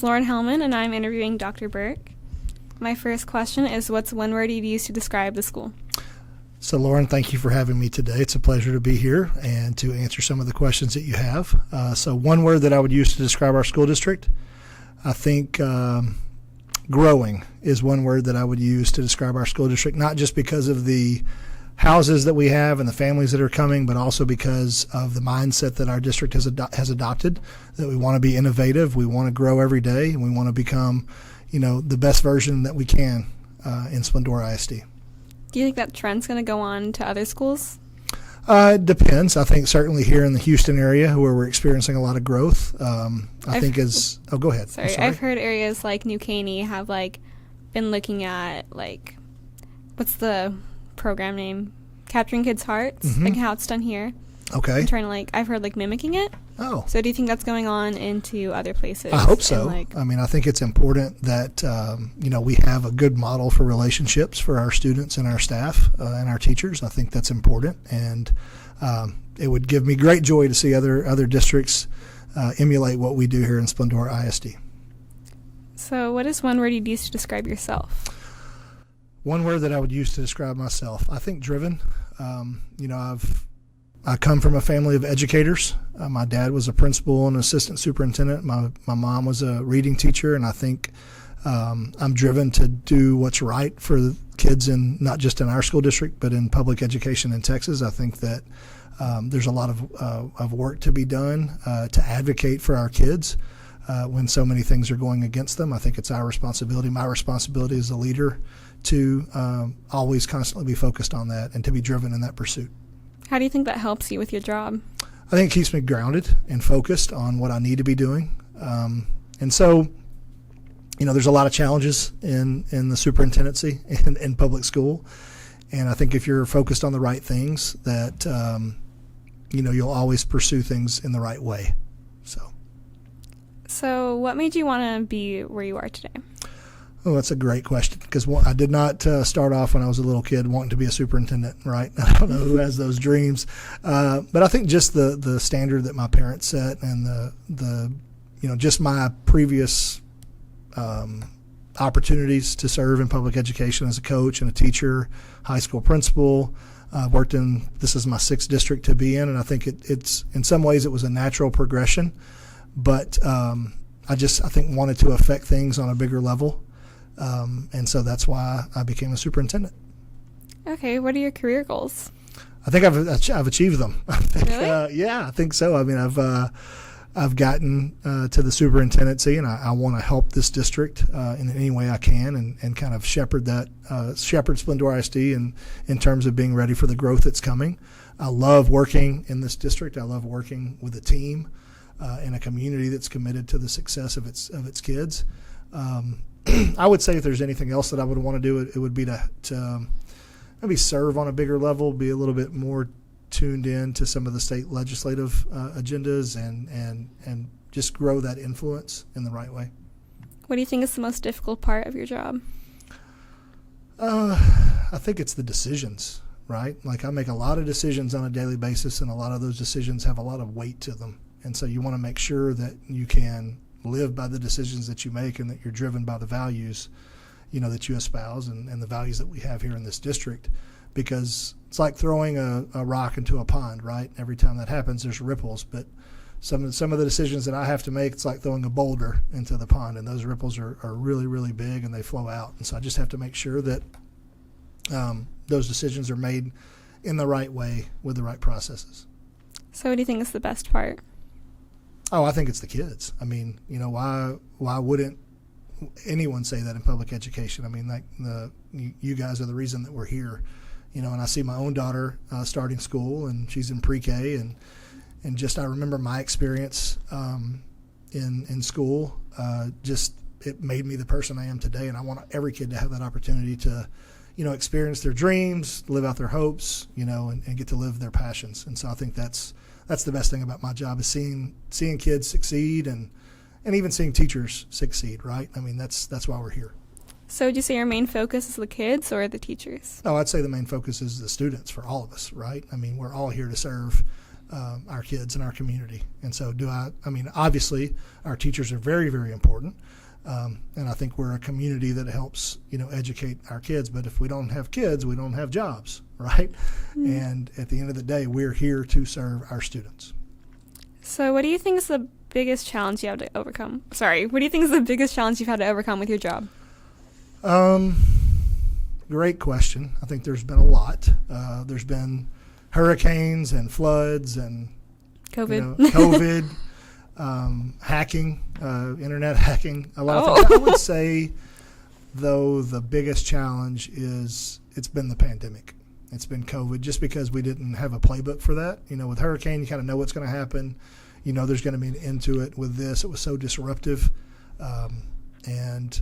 Lauren Hellman, and I'm interviewing Dr. Burke. My first question is, what's one word you'd use to describe the school? So, Lauren, thank you for having me today. It's a pleasure to be here and to answer some of the questions that you have. So one word that I would use to describe our school district, I think growing is one word that I would use to describe our school district, not just because of the houses that we have and the families that are coming, but also because of the mindset that our district has adopted, that we want to be innovative, we want to grow every day, and we want to become, the best version that we can in Splendora ISD. Do you think that trend's going to go on to other schools? It depends. I think certainly here in the Houston area where we're experiencing a lot of growth, go ahead. Sorry, I've heard areas like New Caney have been looking at what's the program name? Capturing Kids' Hearts, like how it's done here. Okay. I'm trying to I've heard mimicking it. Oh. So do you think that's going on into other places? I hope so. I think it's important that, we have a good model for relationships for our students and our staff and our teachers. I think that's important. And it would give me great joy to see other districts emulate what we do here in Splendora ISD. So what is one word you'd use to describe yourself? One word that I would use to describe myself, I think driven. I come from a family of educators. My dad was a principal and assistant superintendent. My mom was a reading teacher, and I think I'm driven to do what's right for the kids not just in our school district, but in public education in Texas. I think that there's a lot of work to be done to advocate for our kids when so many things are going against them. I think it's our responsibility, my responsibility as a leader, to always constantly be focused on that and to be driven in that pursuit. How do you think that helps you with your job? I think it keeps me grounded and focused on what I need to be doing. And so, there's a lot of challenges in the superintendency in public school. And I think if you're focused on the right things, that, you'll always pursue things in the right way. So what made you want to be where you are today? Oh, that's a great question, because I did not start off when I was a little kid wanting to be a superintendent, right? I don't know who has those dreams, but I think just the standard that my parents set and the just my previous opportunities to serve in public education as a coach and a teacher, high school principal, this is my 6th district to be in, and I think it's in some ways it was a natural progression, but I think wanted to affect things on a bigger level. And so that's why I became a superintendent. Okay, what are your career goals? I think I've achieved them. Really? Yeah, I think so. I mean, I've gotten to the superintendency, and I want to help this district in any way I can, and kind of shepherd Splendora ISD in terms of being ready for the growth that's coming. I love working in this district. I love working with a team in a community that's committed to the success of its kids. I would say if there's anything else that I would want to do, it would be to maybe serve on a bigger level, be a little bit more tuned in to some of the state legislative agendas, and just grow that influence in the right way. What do you think is the most difficult part of your job? I think it's the decisions, right? I make a lot of decisions on a daily basis, and a lot of those decisions have a lot of weight to them. And so you want to make sure that you can live by the decisions that you make, and that you're driven by the values, that you espouse, and the values that we have here in this district, because it's like throwing a rock into a pond, right? Every time that happens, there's ripples, but some of the decisions that I have to make, it's like throwing a boulder into the pond, and those ripples are really, really big, and they flow out. And so I just have to make sure that those decisions are made in the right way with the right processes. So what do you think is the best part? Oh, I think it's the kids. I mean, why wouldn't anyone say that in public education? I mean, you guys are the reason that we're here, and I see my own daughter starting school, and she's in pre-K, and just I remember my experience in school. It made me the person I am today, and I want every kid to have that opportunity to, experience their dreams, live out their hopes, and get to live their passions. And so I think that's the best thing about my job, is seeing kids succeed and even seeing teachers succeed, right? I mean, that's why we're here. So would you say your main focus is the kids or the teachers? Oh, I'd say the main focus is the students for all of us, right? I mean, we're all here to serve our kids and our community. And so I mean, obviously our teachers are very, very important. And I think we're a community that helps, educate our kids. But if we don't have kids, we don't have jobs, right? Mm-hmm. And at the end of the day, we're here to serve our students. So what do you think is the biggest challenge you have to overcome? Sorry, what do you think is the biggest challenge you've had to overcome with your job? Great question. I think there's been a lot. There's been hurricanes and floods and COVID, hacking, internet hacking, a lot of things. I would say, though, the biggest challenge is it's been the pandemic. It's been COVID, just because we didn't have a playbook for that. With hurricane, you kind of know what's going to happen. There's going to be an end to it. With this, it was so disruptive, and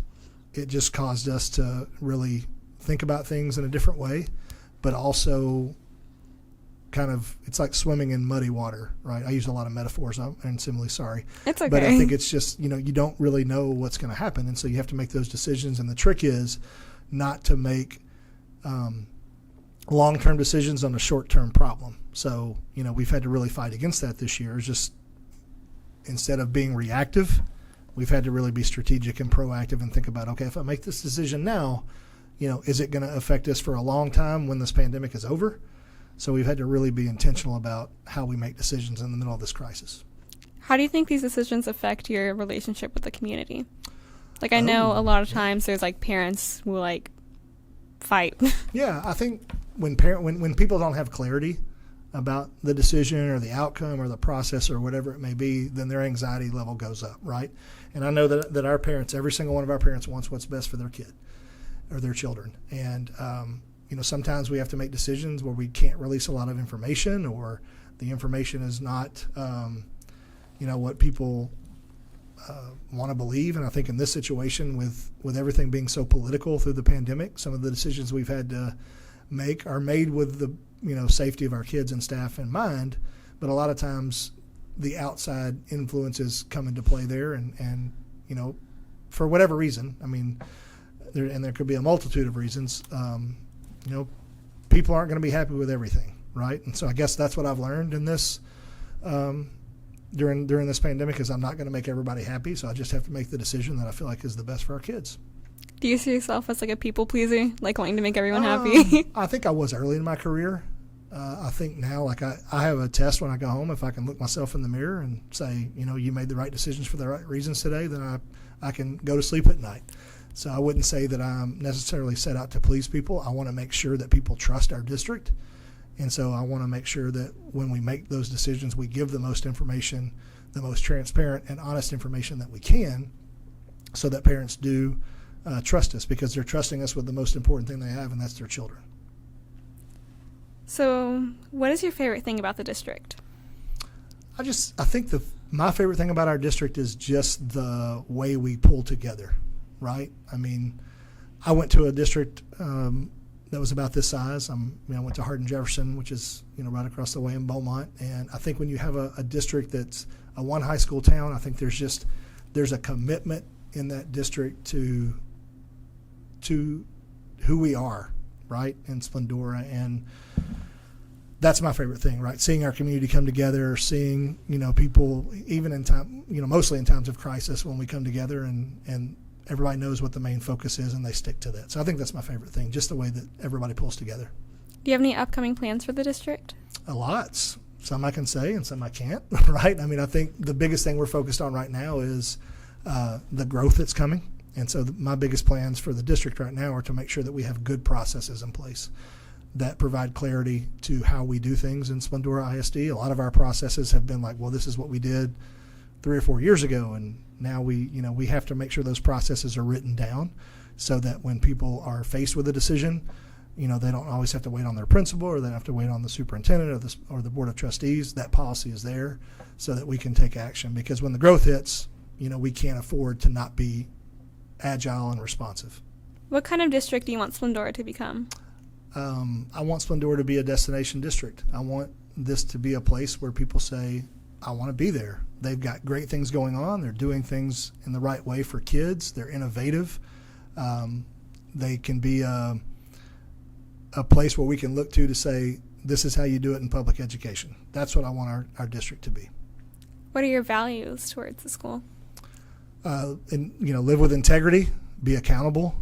it just caused us to really think about things in a different way, but also it's like swimming in muddy water, right? I use a lot of metaphors, and similarly sorry. It's okay. But I think it's just, you don't really know what's going to happen, and so you have to make those decisions, and the trick is not to make long-term decisions on a short-term problem. So, we've had to really fight against that this year. It's just, instead of being reactive, we've had to really be strategic and proactive and think about, okay, if I make this decision now, is it going to affect us for a long time when this pandemic is over? So we've had to really be intentional about how we make decisions in the middle of this crisis. How do you think these decisions affect your relationship with the community? I know a lot of times there's parents who fight. Yeah, I think when people don't have clarity about the decision or the outcome or the process or whatever it may be, then their anxiety level goes up, right? And I know that our parents, every single one of our parents, wants what's best for their kid or their children. And sometimes we have to make decisions where we can't release a lot of information, or the information is not, what people want to believe. And I think in this situation, with everything being so political through the pandemic, some of the decisions we've had to make are made with the safety of our kids and staff in mind. But a lot of times, the outside influences come into play there, and for whatever reason, I mean, there could be a multitude of reasons. People aren't going to be happy with everything, right? And so I guess that's what I've learned in this during this pandemic, is I'm not going to make everybody happy. So I just have to make the decision that I feel like is the best for our kids. Do you see yourself as a people pleaser, wanting to make everyone happy? I think I was early in my career. I think now, I have a test when I go home. If I can look myself in the mirror and say, you made the right decisions for the right reasons today, then I can go to sleep at night. So I wouldn't say that I'm necessarily set out to please people. I want to make sure that people trust our district. And so I want to make sure that when we make those decisions, we give the most information, the most transparent and honest information that we can, so that parents do trust us, because they're trusting us with the most important thing they have, and that's their children. So what is your favorite thing about the district? I think my favorite thing about our district is just the way we pull together, right? I mean, I went to a district that was about this size. I went to Hardin-Jefferson, which is right across the way in Beaumont, and I think when you have a district that's a one high school town, I think there's a commitment in that district to who we are, right, in Splendora. And that's my favorite thing, right? Seeing our community come together, seeing, people, even in time, mostly in times of crisis, when we come together and everybody knows what the main focus is and they stick to that. So I think that's my favorite thing, just the way that everybody pulls together. Do you have any upcoming plans for the district? Lots. Some I can say and some I can't, right? I mean, I think the biggest thing we're focused on right now is the growth that's coming. And so my biggest plans for the district right now are to make sure that we have good processes in place that provide clarity to how we do things in Splendora ISD. A lot of our processes have been well, this is what we did 3 or 4 years ago, and now we have to make sure those processes are written down so that when people are faced with a decision, they don't always have to wait on their principal, or they don't have to wait on the superintendent or the board of trustees. That policy is there so that we can take action, because when the growth hits, we can't afford to not be agile and responsive. What kind of district do you want Splendora to become? I want Splendora to be a destination district. I want this to be a place where people say, I want to be there. They've got great things going on. They're doing things in the right way for kids. They're innovative. They can be a place where we can look to say, this is how you do it in public education. That's what I want our district to be. What are your values towards the school? And live with integrity, be accountable,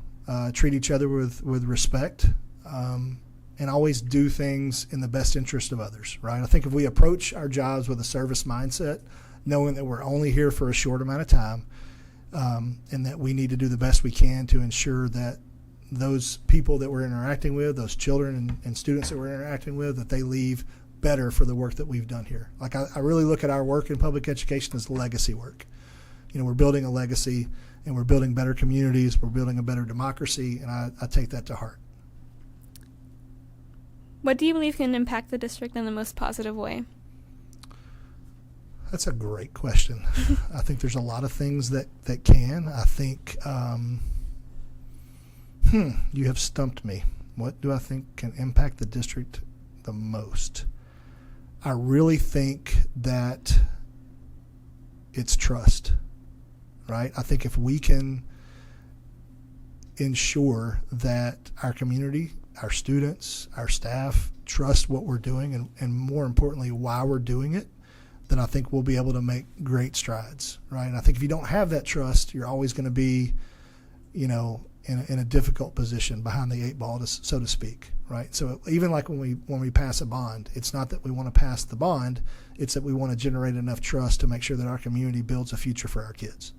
treat each other with respect, and always do things in the best interest of others, right? I think if we approach our jobs with a service mindset, knowing that we're only here for a short amount of time, and that we need to do the best we can to ensure that those people that we're interacting with, those children and students that we're interacting with, that they leave better for the work that we've done here. Like I really look at our work in public education as legacy work. We're building a legacy, and we're building better communities, we're building a better democracy, and I take that to heart. What do you believe can impact the district in the most positive way? That's a great question. I think there's a lot of things that can. I think, you have stumped me. What do I think can impact the district the most? I really think that it's trust, right? I think if we can ensure that our community, our students, our staff trust what we're doing, and more importantly, why we're doing it, then I think we'll be able to make great strides, right? And I think if you don't have that trust, you're always going to be, in a difficult position behind the eight ball, so to speak, right? So even like when we pass a bond, it's not that we want to pass the bond, it's that we want to generate enough trust to make sure that our community builds a future for our kids.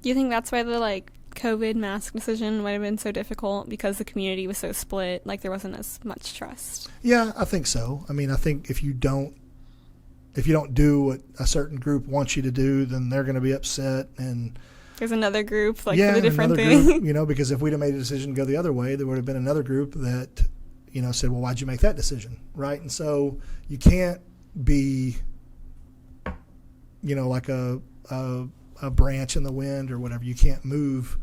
Do you think that's why the COVID mask decision might have been so difficult, because the community was so split, there wasn't as much trust? Yeah, I think so. I mean, I think if you don't do what a certain group wants you to do, then they're going to be upset, and there's another group for the different thing. Group, because if we'd have made a decision to go the other way, there would have been another group that, said, well, why'd you make that decision, right? And so you can't be, like a branch in the wind or whatever. You can't move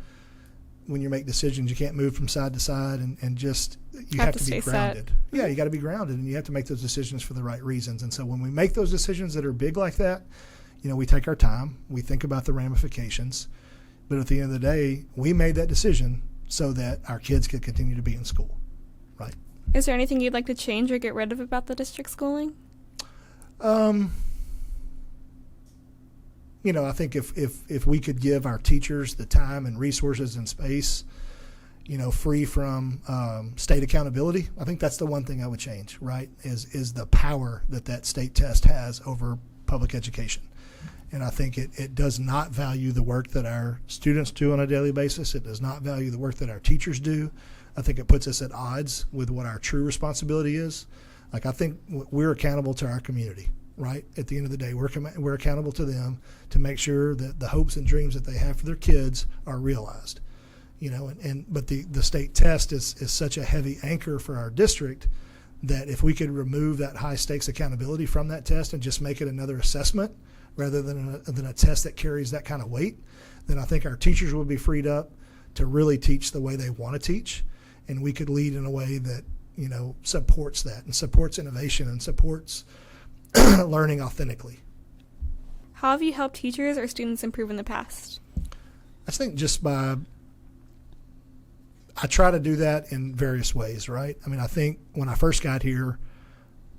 when you make decisions. You can't move from side to side, and just you have to be grounded. Set. Yeah, you got to be grounded, and you have to make those decisions for the right reasons. And so when we make those decisions that are big like that, we take our time, we think about the ramifications, but at the end of the day, we made that decision so that our kids could continue to be in school, right? Is there anything you'd like to change or get rid of about the district schooling? I think if we could give our teachers the time and resources and space, free from state accountability, I think that's the one thing I would change, right, is the power that state test has over public education. And I think it does not value the work that our students do on a daily basis. It does not value the work that our teachers do. I think it puts us at odds with what our true responsibility is. I think we're accountable to our community, right? At the end of the day, we're accountable to them to make sure that the hopes and dreams that they have for their kids are realized. But the state test is such a heavy anchor for our district that if we could remove that high stakes accountability from that test and just make it another assessment rather than a test that carries that kind of weight, then I think our teachers would be freed up to really teach the way they want to teach, and we could lead in a way that supports that and supports innovation and supports learning authentically. How have you helped teachers or students improve in the past? I think I try to do that in various ways, right? I mean, I think when I first got here,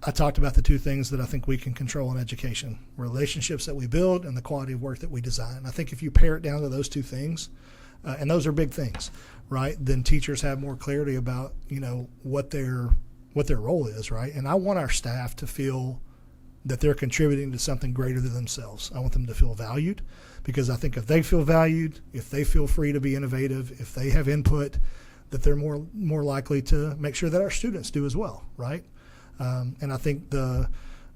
I talked about the two things that I think we can control in education: relationships that we build and the quality of work that we design. I think if you pare it down to those two things, and those are big things, right, then teachers have more clarity about, what their role is, right? And I want our staff to feel that they're contributing to something greater than themselves. I want them to feel valued, because I think if they feel valued, if they feel free to be innovative, if they have input, that they're more likely to make sure that our students do as well, right? And I think the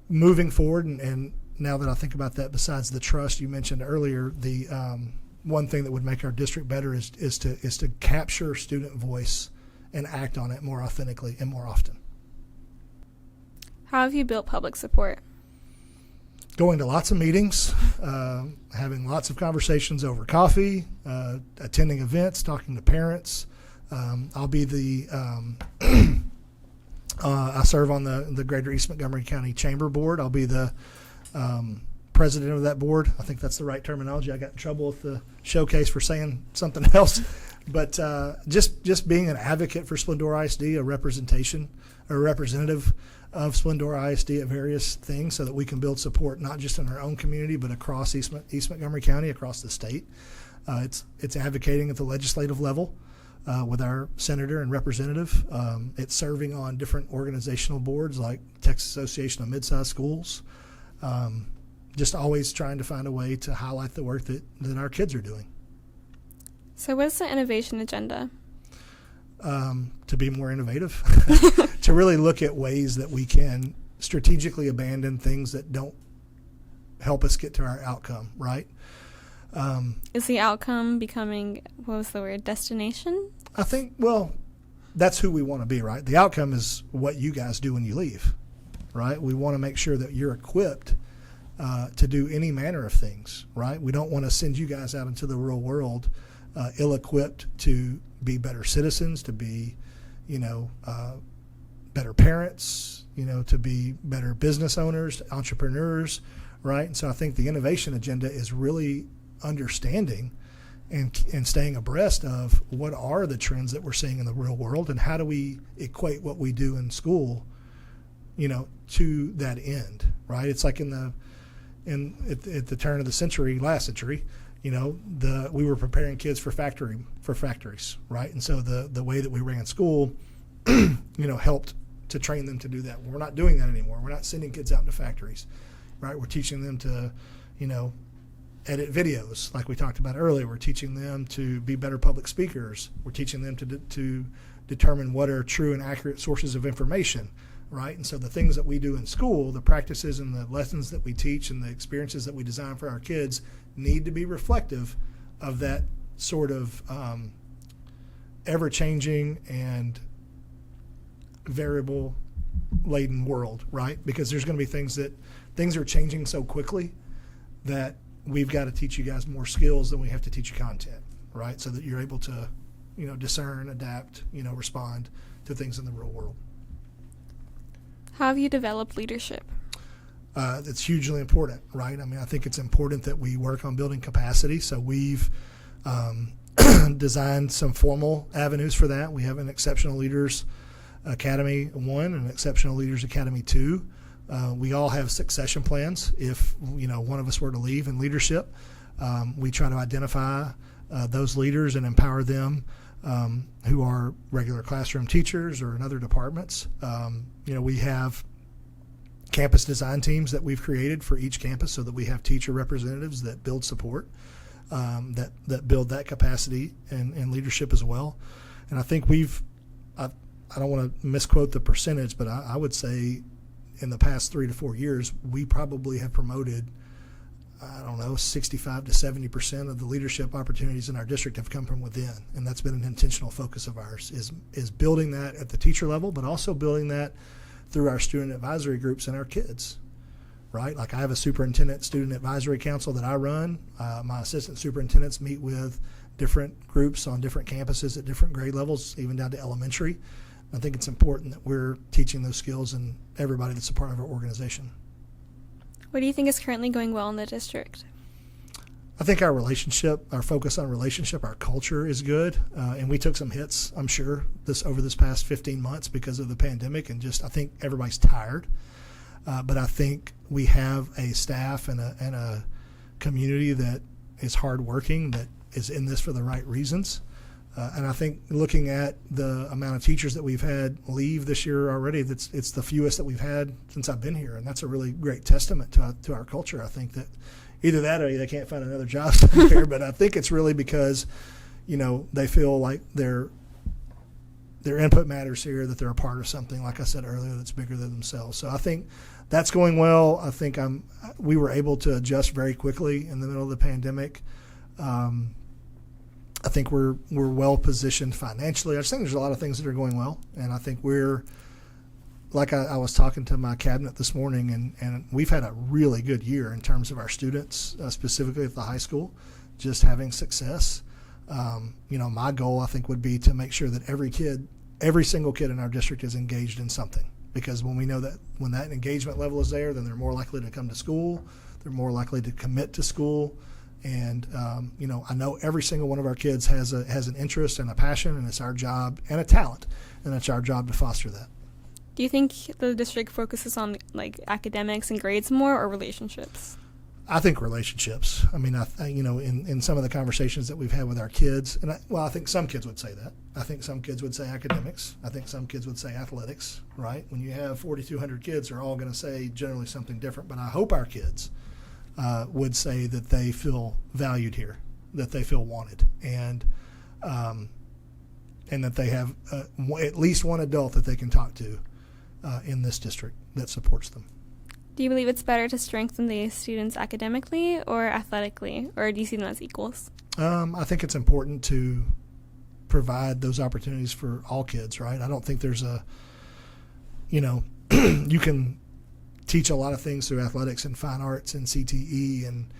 moving forward, and now that I think about that, besides the trust you mentioned earlier, the one thing that would make our district better is to capture student voice and act on it more authentically and more often. How have you built public support? Going to lots of meetings, having lots of conversations over coffee, attending events, talking to parents. I'll be I serve on the Greater East Montgomery County Chamber Board. I'll be the president of that board. I think that's the right terminology. I got in trouble with the showcase for saying something else. But just being an advocate for Splendora ISD, a representation a representative of Splendora ISD at various things so that we can build support not just in our own community but across East Montgomery County, across the state. It's advocating at the legislative level with our senator and representative. It's serving on different organizational boards like Texas Association of Mid-Sized Schools. Just always trying to find a way to highlight the work that our kids are doing. So what's the innovation agenda? To be more innovative, to really look at ways that we can strategically abandon things that don't help us get to our outcome, right? Is the outcome becoming, what was the word, destination? I think, well, that's who we want to be, right? The outcome is what you guys do when you leave, right? We want to make sure that you're equipped to do any manner of things, right? We don't want to send you guys out into the real world ill-equipped to be better citizens, to be, better parents, to be better business owners, entrepreneurs, right? And so I think the innovation agenda is really understanding and staying abreast of what are the trends that we're seeing in the real world and how do we equate what we do in school, to that end, right? It's like at the turn of the century, last century, we were preparing kids for factories, right? And so the way that we ran school, helped to train them to do that. We're not doing that anymore. We're not sending kids out into factories, right? We're teaching them to, edit videos like we talked about earlier. We're teaching them to be better public speakers. We're teaching them to determine what are true and accurate sources of information, right? And so the things that we do in school, the practices and the lessons that we teach and the experiences that we design for our kids need to be reflective of that sort of ever-changing and variable-laden world, right? Because there's going to be things are changing so quickly that we've got to teach you guys more skills than we have to teach you content, right? So that you're able to, discern, adapt, respond to things in the real world. How have you developed leadership? It's hugely important, right? I mean, I think it's important that we work on building capacity. So we've designed some formal avenues for that. We have an Exceptional Leaders Academy 1 and an Exceptional Leaders Academy 2. We all have succession plans. If one of us were to leave in leadership, we try to identify those leaders and empower them who are regular classroom teachers or in other departments. We have campus design teams that we've created for each campus so that we have teacher representatives that build support, that build that capacity and leadership as well. And I think I don't want to misquote the percentage, but I would say in the past 3 to 4 years, we probably have promoted, 65 to 70% of the leadership opportunities in our district have come from within. And that's been an intentional focus of ours, is building that at the teacher level, but also building that through our student advisory groups and our kids, right? Like I have a superintendent student advisory council that I run. My assistant superintendents meet with different groups on different campuses at different grade levels, even down to elementary. I think it's important that we're teaching those skills in everybody that's a part of our organization. What do you think is currently going well in the district? I think our focus on relationship, our culture is good. And we took some hits, I'm sure, over this past 15 months because of the pandemic and I think everybody's tired. But I think we have a staff and a community that is hardworking, that is in this for the right reasons. And I think looking at the amount of teachers that we've had leave this year already, it's the fewest that we've had since I've been here. And that's a really great testament to our culture. I think that either that or they can't find another job somewhere. But I think it's really because, they feel like their input matters here, that they're a part of something, like I said earlier, that's bigger than themselves. So I think that's going well. I think we were able to adjust very quickly in the middle of the pandemic. I think we're well positioned financially. I just think there's a lot of things that are going well, and I think we're like I was talking to my cabinet this morning, and we've had a really good year in terms of our students, specifically at the high school, just having success. My goal I think would be to make sure that every single kid in our district is engaged in something, because when we know that when that engagement level is there, then they're more likely to come to school, they're more likely to commit to school. And, I know every single one of our kids has an interest and a passion, and it's our job, and a talent, and it's our job to foster that. Do you think the district focuses on like academics and grades more, or relationships? I think relationships. I mean, in some of the conversations that we've had with our kids, and I think some kids would say that. I think some kids would say academics. I think some kids would say athletics, right? When you have 4,200 kids, they're all going to say generally something different. But I hope our kids would say that they feel valued here, that they feel wanted, and that they have at least one adult that they can talk to in this district that supports them. Do you believe it's better to strengthen the students academically or athletically, or do you see them as equals? I think it's important to provide those opportunities for all kids, right? I don't think there's you can teach a lot of things through athletics and fine arts and CTE and,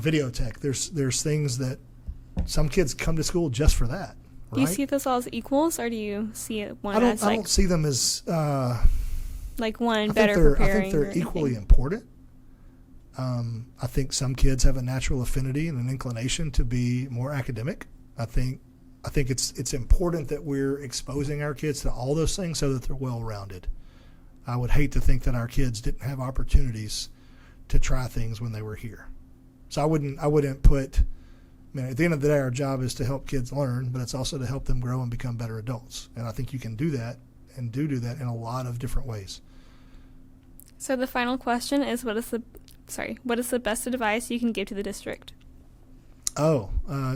video tech. There's things that some kids come to school just for that, right? Do you see this all as equals, or do you see it one as I don't see them as... like one better preparing? I think they're equally important. I think some kids have a natural affinity and an inclination to be more academic. I think it's important that we're exposing our kids to all those things so that they're well-rounded. I would hate to think that our kids didn't have opportunities to try things when they were here. So I wouldn't put... at the end of the day, our job is to help kids learn, but it's also to help them grow and become better adults. And I think you can do that and do that in a lot of different ways. So the final question is, what is the best advice you can give to the district?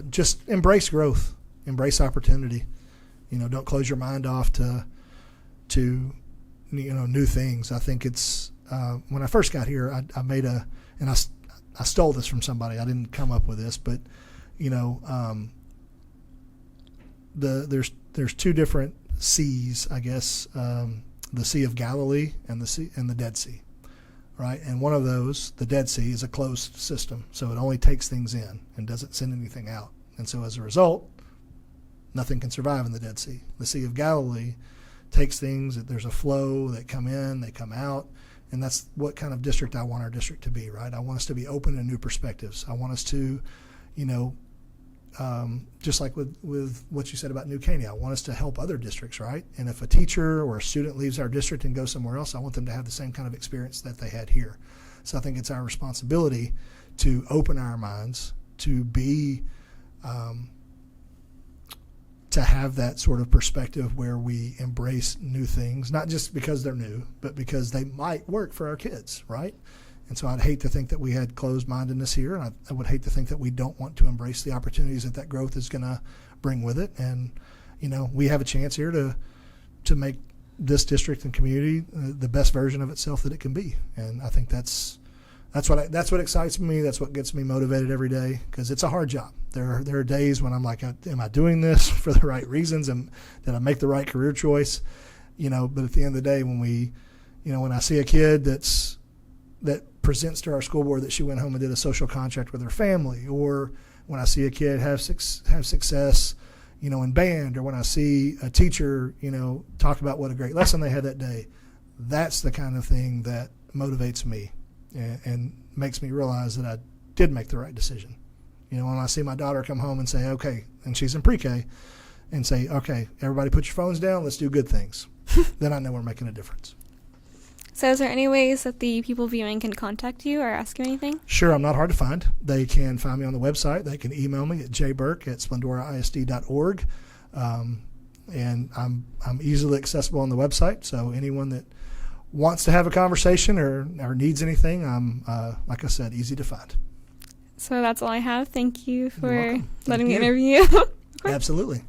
Just embrace growth, embrace opportunity. Don't close your mind off to new things. I think it's when I first got here, I made and I stole this from somebody. I didn't come up with this, but there's two different seas, I guess. The Sea of Galilee and the Dead Sea, right? And one of those, the Dead Sea, is a closed system, so it only takes things in and doesn't send anything out. And so as a result, nothing can survive in the Dead Sea. The Sea of Galilee takes things, there's a flow, that come in, they come out, and that's what kind of district I want our district to be, right? I want us to be open to new perspectives. I want us to, just like with what you said about New Caney, I want us to help other districts, right? And if a teacher or a student leaves our district and goes somewhere else, I want them to have the same kind of experience that they had here. So I think it's our responsibility to open our minds, to be, to have that sort of perspective where we embrace new things, not just because they're new, but because they might work for our kids, right? And so I'd hate to think that we had closed-mindedness here, and I would hate to think that we don't want to embrace the opportunities that growth is going to bring with it. And, we have a chance here to make this district and community the best version of itself that it can be. And I think that's what excites me. That's what gets me motivated every day, because it's a hard job. There are days when I'm like, am I doing this for the right reasons? And did I make the right career choice? But at the end of the day, when I see a kid that presents to our school board that she went home and did a social contract with her family, or when I see a kid have success, in band, or when I see a teacher, talk about what a great lesson they had that day, that's the kind of thing that motivates me and makes me realize that I did make the right decision. When I see my daughter come home and say, okay, and she's in pre-K, and say, okay, everybody put your phones down, let's do good things, then I know we're making a difference. So is there any ways that the people viewing can contact you or ask you anything? Sure, I'm not hard to find. They can find me on the website. They can email me at jburke@splendoraisd.org. And I'm easily accessible on the website, so anyone that wants to have a conversation or needs anything, I'm, like I said, easy to find. So that's all I have. Thank you for You're welcome. letting Thank me you. interview you. Absolutely.